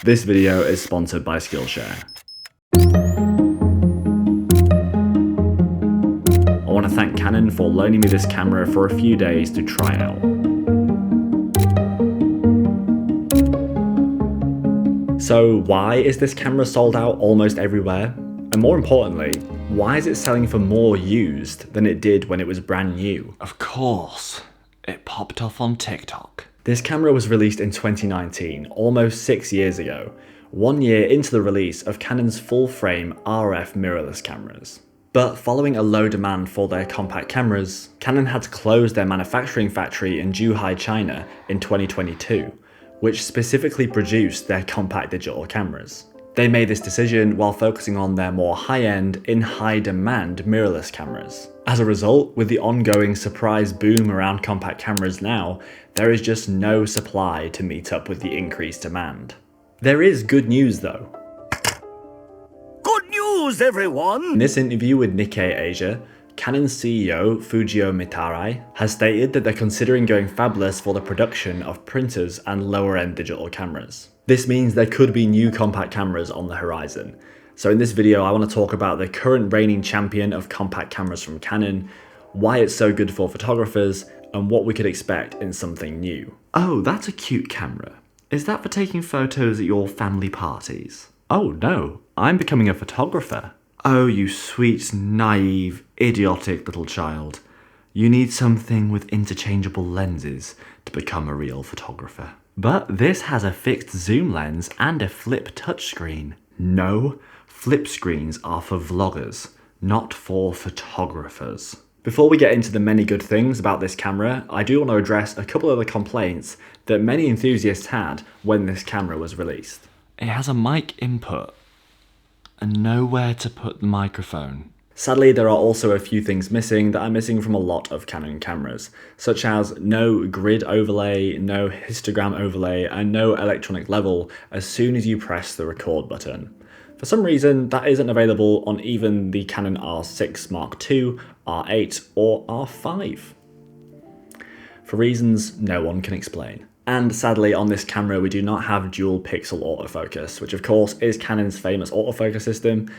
This video is sponsored by Skillshare. I want to thank Canon for loaning me this camera for a few days to try out. So why is this camera sold out almost everywhere? And more importantly, why is it selling for more used than it did when it was brand new? Of course, it popped off on TikTok. This camera was released in 2019, almost 6 years ago, 1 year into the release of Canon's full-frame RF mirrorless cameras. But following a low demand for their compact cameras, Canon had to close their manufacturing factory in Zhuhai, China in 2022, which specifically produced their compact digital cameras. They made this decision while focusing on their more high-end, in high-demand mirrorless cameras. As a result, with the ongoing surprise boom around compact cameras now, there is just no supply to meet up with the increased demand. There is good news though. Good news, everyone! In this interview with Nikkei Asia, Canon CEO Fujio Mitarai has stated that they're considering going fabless for the production of printers and lower-end digital cameras. This means there could be new compact cameras on the horizon. So in this video, I want to talk about the current reigning champion of compact cameras from Canon, why it's so good for photographers, and what we could expect in something new. Oh, that's a cute camera. Is that for taking photos at your family parties? Oh no, I'm becoming a photographer. Oh, you sweet, naive, idiotic little child. You need something with interchangeable lenses to become a real photographer. But this has a fixed zoom lens and a flip touchscreen. No, flip screens are for vloggers, not for photographers. Before we get into the many good things about this camera, I do want to address a couple of the complaints that many enthusiasts had when this camera was released. It has a mic input and nowhere to put the microphone. Sadly, there are also a few things missing that are missing from a lot of Canon cameras, such as no grid overlay, no histogram overlay, and no electronic level as soon as you press the record button. For some reason, that isn't available on even the Canon R6 Mark II, R8, or R5. For reasons no one can explain. And sadly, on this camera, we do not have dual pixel autofocus, which of course is Canon's famous autofocus system.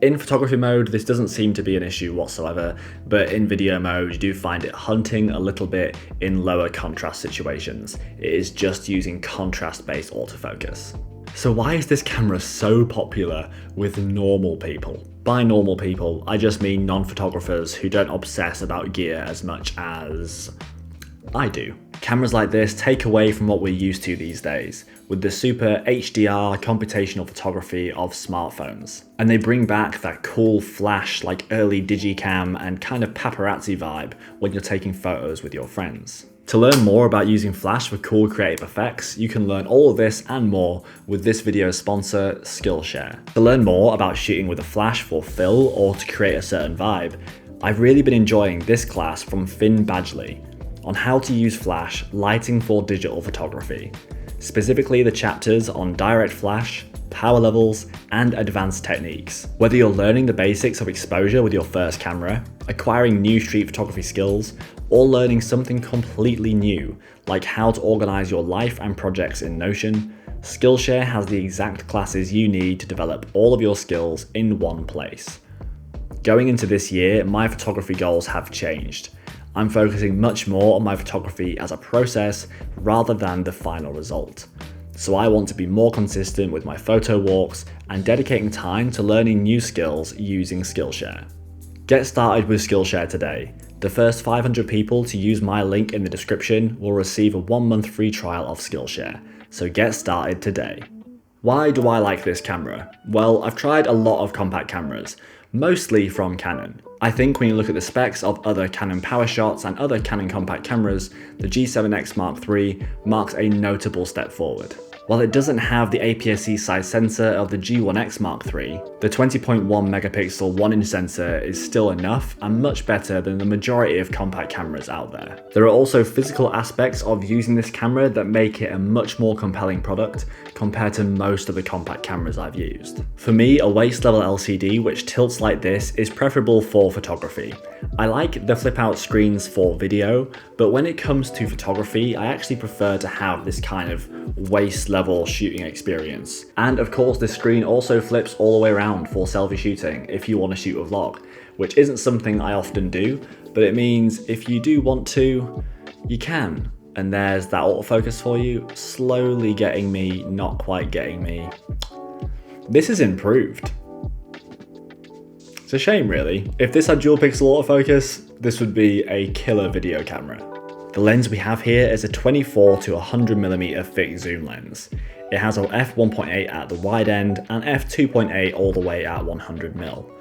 In photography mode, this doesn't seem to be an issue whatsoever, but in video mode, you do find it hunting a little bit in lower contrast situations. It is just using contrast-based autofocus. So why is this camera so popular with normal people? By normal people, I just mean non-photographers who don't obsess about gear as much as I do. Cameras like this take away from what we're used to these days, with the super HDR computational photography of smartphones. And they bring back that cool flash like early digicam and kind of paparazzi vibe when you're taking photos with your friends. To learn more about using flash for cool creative effects, you can learn all of this and more with this video's sponsor, Skillshare. To learn more about shooting with a flash for fill or to create a certain vibe, I've really been enjoying this class from Finn Badgley on how to use flash lighting for digital photography, specifically the chapters on direct flash, power levels, and advanced techniques. Whether you're learning the basics of exposure with your first camera, acquiring new street photography skills, or learning something completely new, like how to organize your life and projects in Notion, Skillshare has the exact classes you need to develop all of your skills in one place. Going into this year, my photography goals have changed. I'm focusing much more on my photography as a process rather than the final result. So I want to be more consistent with my photo walks and dedicating time to learning new skills using Skillshare. Get started with Skillshare today. The first 500 people to use my link in the description will receive a 1-month free trial of Skillshare, so get started today. Why do I like this camera? Well, I've tried a lot of compact cameras, mostly from Canon. I think when you look at the specs of other Canon PowerShots and other Canon compact cameras, the G7X Mark III marks a notable step forward. While it doesn't have the APS-C size sensor of the G1X Mark III, the 20.1 megapixel 1-inch sensor is still enough and much better than the majority of compact cameras out there. There are also physical aspects of using this camera that make it a much more compelling product compared to most of the compact cameras I've used. For me, a waist level LCD which tilts like this is preferable for photography, I like the flip out screens for video, but when it comes to photography, I actually prefer to have this kind of waist level shooting experience. And of course, this screen also flips all the way around for selfie shooting if you want to shoot a vlog, which isn't something I often do, but it means if you do want to, you can. And there's that autofocus for you, slowly getting me, not quite getting me. This is improved. It's a shame really. If this had dual pixel autofocus, this would be a killer video camera. The lens we have here is a 24 to 100mm fixed zoom lens. It has a f1.8 at the wide end and f2.8 all the way at 100mm.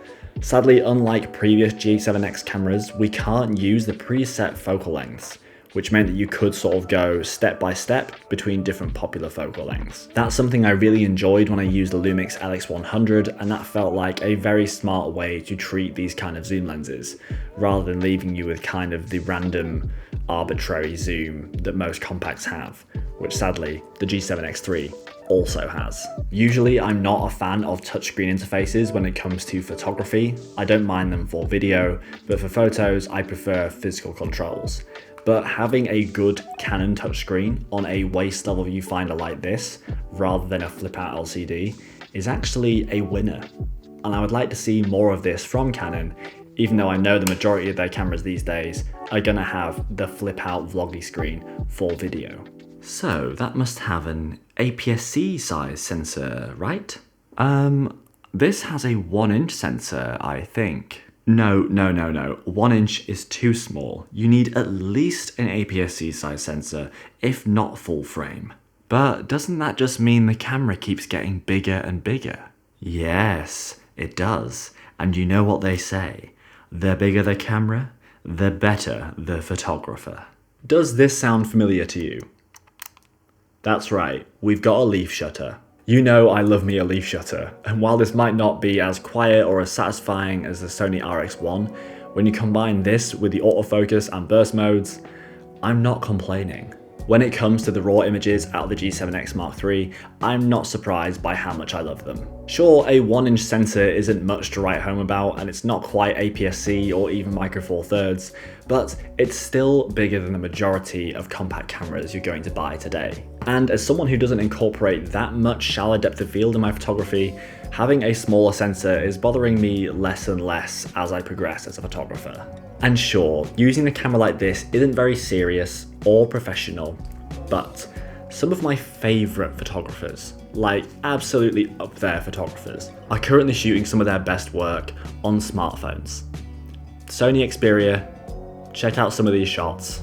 Sadly, unlike previous G7X cameras, we can't use the preset focal lengths, which meant that you could sort of go step by step between different popular focal lengths. That's something I really enjoyed when I used the Lumix LX100, and that felt like a very smart way to treat these kind of zoom lenses, rather than leaving you with kind of the random arbitrary zoom that most compacts have, which sadly the G7X III also has. Usually I'm not a fan of touchscreen interfaces when it comes to photography. I don't mind them for video, but for photos I prefer physical controls. But having a good Canon touchscreen on a waist level viewfinder like this, rather than a flip out LCD, is actually a winner. And I would like to see more of this from Canon, even though I know the majority of their cameras these days are gonna have the flip out vloggy screen for video. So that must have an APS-C size sensor, right? This has a 1-inch sensor, I think. No. 1 inch is too small. You need at least an APS-C size sensor, if not full frame. But doesn't that just mean the camera keeps getting bigger and bigger? Yes, it does. And you know what they say, the bigger the camera, the better the photographer. Does this sound familiar to you? That's right, we've got a leaf shutter. You know I love me a leaf shutter, and while this might not be as quiet or as satisfying as the Sony RX1, when you combine this with the autofocus and burst modes, I'm not complaining. When it comes to the raw images out of the G7X Mark III, I'm not surprised by how much I love them. Sure, a 1-inch sensor isn't much to write home about, and it's not quite APS-C or even Micro Four Thirds, but it's still bigger than the majority of compact cameras you're going to buy today. And as someone who doesn't incorporate that much shallow depth of field in my photography, having a smaller sensor is bothering me less and less as I progress as a photographer. And sure, using a camera like this isn't very serious or professional, but some of my favourite photographers, like absolutely up there photographers, are currently shooting some of their best work on smartphones. Sony Xperia, check out some of these shots.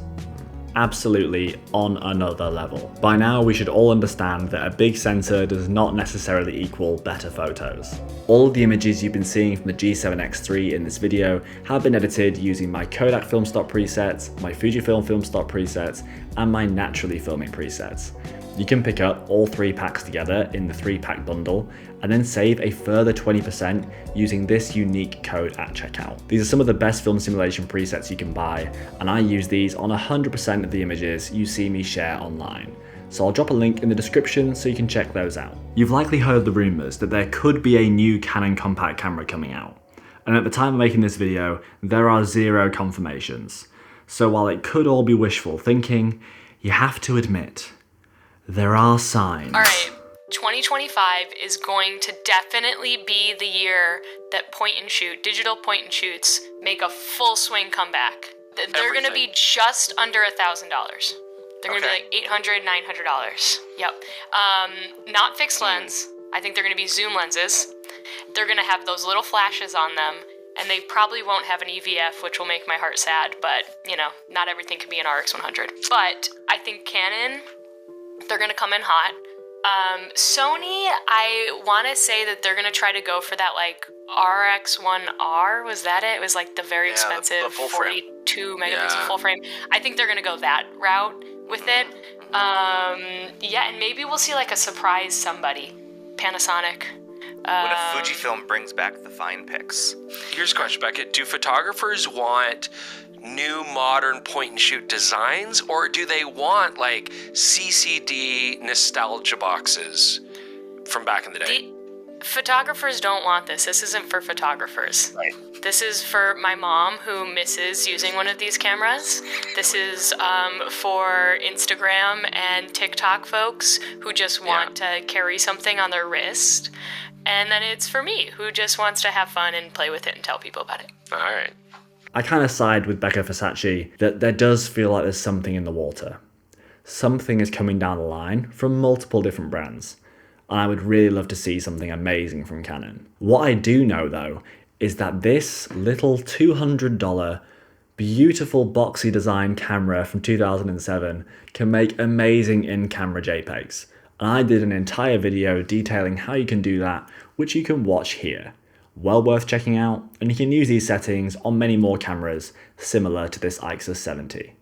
Absolutely on another level. By now we should all understand that a big sensor does not necessarily equal better photos. All of the images you've been seeing from the G7X III in this video have been edited using my Kodak film stock presets, my Fujifilm film stock presets, and my naturally filming presets. You can pick up all 3 packs together in the 3-pack bundle and then save a further 20% using this unique code at checkout. These are some of the best film simulation presets you can buy, and I use these on 100% of the images you see me share online. So I'll drop a link in the description so you can check those out. You've likely heard the rumours that there could be a new Canon compact camera coming out, and at the time of making this video, there are 0 confirmations. So while it could all be wishful thinking, you have to admit, there are signs. Alright, 2025 is going to definitely be the year that digital point and shoots make a full swing comeback. They're going to be just under $1,000. They're going to be like $800, $900. Yep. Not fixed lens. I think they're going to be zoom lenses. They're going to have those little flashes on them, and they probably won't have an EVF, which will make my heart sad, but, you know, not everything can be an RX100. But I think Canon, they're going to come in hot. Sony, I want to say that they're going to try to go for that, like, RX1R, was that it? It was, like, the very expensive the full frame. 42 megapixel full frame. I think they're going to go that route with it. Yeah, and maybe we'll see, like, a surprise somebody. Panasonic. What if Fujifilm brings back the fine pics? Here's a question, Beckett. Do photographers want new modern point and shoot designs, or do they want like CCD nostalgia boxes from back in the day? Photographers don't want this. This isn't for photographers. Right. This is for my mom who misses using one of these cameras. This is for Instagram and TikTok folks who just want to carry something on their wrist. And then it's for me who just wants to have fun and play with it and tell people about it. All right. I kind of side with Becca Versace that there does feel like there's something in the water. Something is coming down the line from multiple different brands. And I would really love to see something amazing from Canon. What I do know though is that this little $200 beautiful boxy design camera from 2007 can make amazing in-camera JPEGs. And I did an entire video detailing how you can do that, which you can watch here. Well worth checking out, and you can use these settings on many more cameras similar to this Ixus 70.